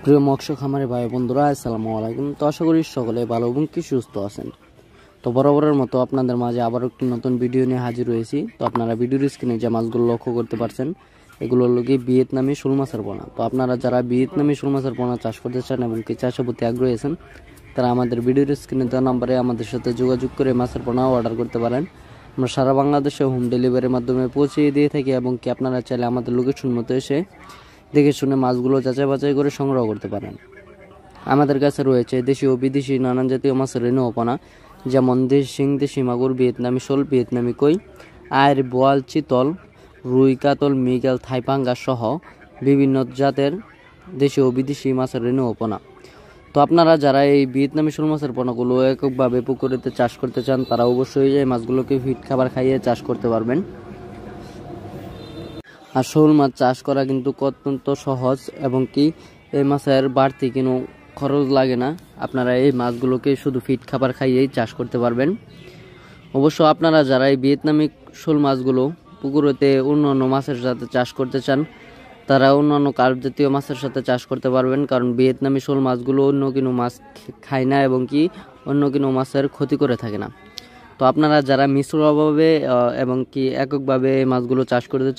প্রিয় মৎস্য খামারি ভাই বন্ধুরা, আসসালামু আলাইকুম। তো আশা করি সকলে ভালো এবং কি সুস্থ আছেন। তো বরাবরের মতো আপনাদের মাঝে আবার একটি নতুন ভিডিও নিয়ে হাজির হয়েছি। তো আপনারা ভিডিওর স্ক্রিনে যে মাছগুলো লক্ষ্য করতে পারছেন, এগুলো হলো কি ভিয়েতনামি শোল মাছের পোনা। তো আপনারা যারা ভিয়েতনামি শোল মাছের পোনা চাষ করতে চান এবং কি চাষের প্রতি আগ্রহী আছেন, তারা আমাদের ভিডিওর স্ক্রিনে দেওয়া নাম্বারে আমাদের সাথে যোগাযোগ করে মাছের পোনা অর্ডার করতে পারেন। আমরা সারা বাংলাদেশে হোম ডেলিভারির মাধ্যমে পৌঁছিয়ে দিয়ে থাকি এবং কি আপনারা চাইলে আমাদের লোকেশন মতো এসে দেখে শুনে মাছগুলো যাচাই বাছাই করে সংগ্রহ করতে পারেন। আমাদের কাছে রয়েছে দেশি ও বিদেশি নানান জাতীয় মাছের রেণু ওপনা, যেমন শিং, দেশি মাগুর, ভিয়েতনামি শোল, ভিয়েতনামি কই, আয়ের, বোয়াল, চিতল, রুই, কাতল, মৃগেল, থাইপাঙ্গা সহ বিভিন্ন জাতের দেশি ও বিদেশি মাছের রেণু ওপনা। তো আপনারা যারা এই ভিয়েতনামি শোল মাছের পোনাগুলো এককভাবে পুকুরেতে চাষ করতে চান, তারা অবশ্যই এই মাছগুলোকে ফিট খাবার খাইয়ে চাষ করতে পারবেন। আর শোল মাছ চাষ করা কিন্তু অত্যন্ত সহজ এবং কি এই মাছের বাড়তি কোনো খরচ লাগে না। আপনারা এই মাছগুলোকে শুধু ফিট খাবার খাইয়েই চাষ করতে পারবেন। অবশ্য আপনারা যারা এই ভিয়েতনামি শোল মাছগুলো পুকুরেতে অন্যান্য মাছের সাথে চাষ করতে চান, তারা অন্যান্য কার্প জাতীয় মাছের সাথে চাষ করতে পারবেন, কারণ ভিয়েতনামি শোল মাছগুলো অন্য কোনো মাছ খায় না এবং কি অন্য কোনো মাছের ক্ষতি করে থাকে না। তো আপনারা যারা মিশ্রভাবে এবং কি এককভাবে মাছগুলো চাষ করতে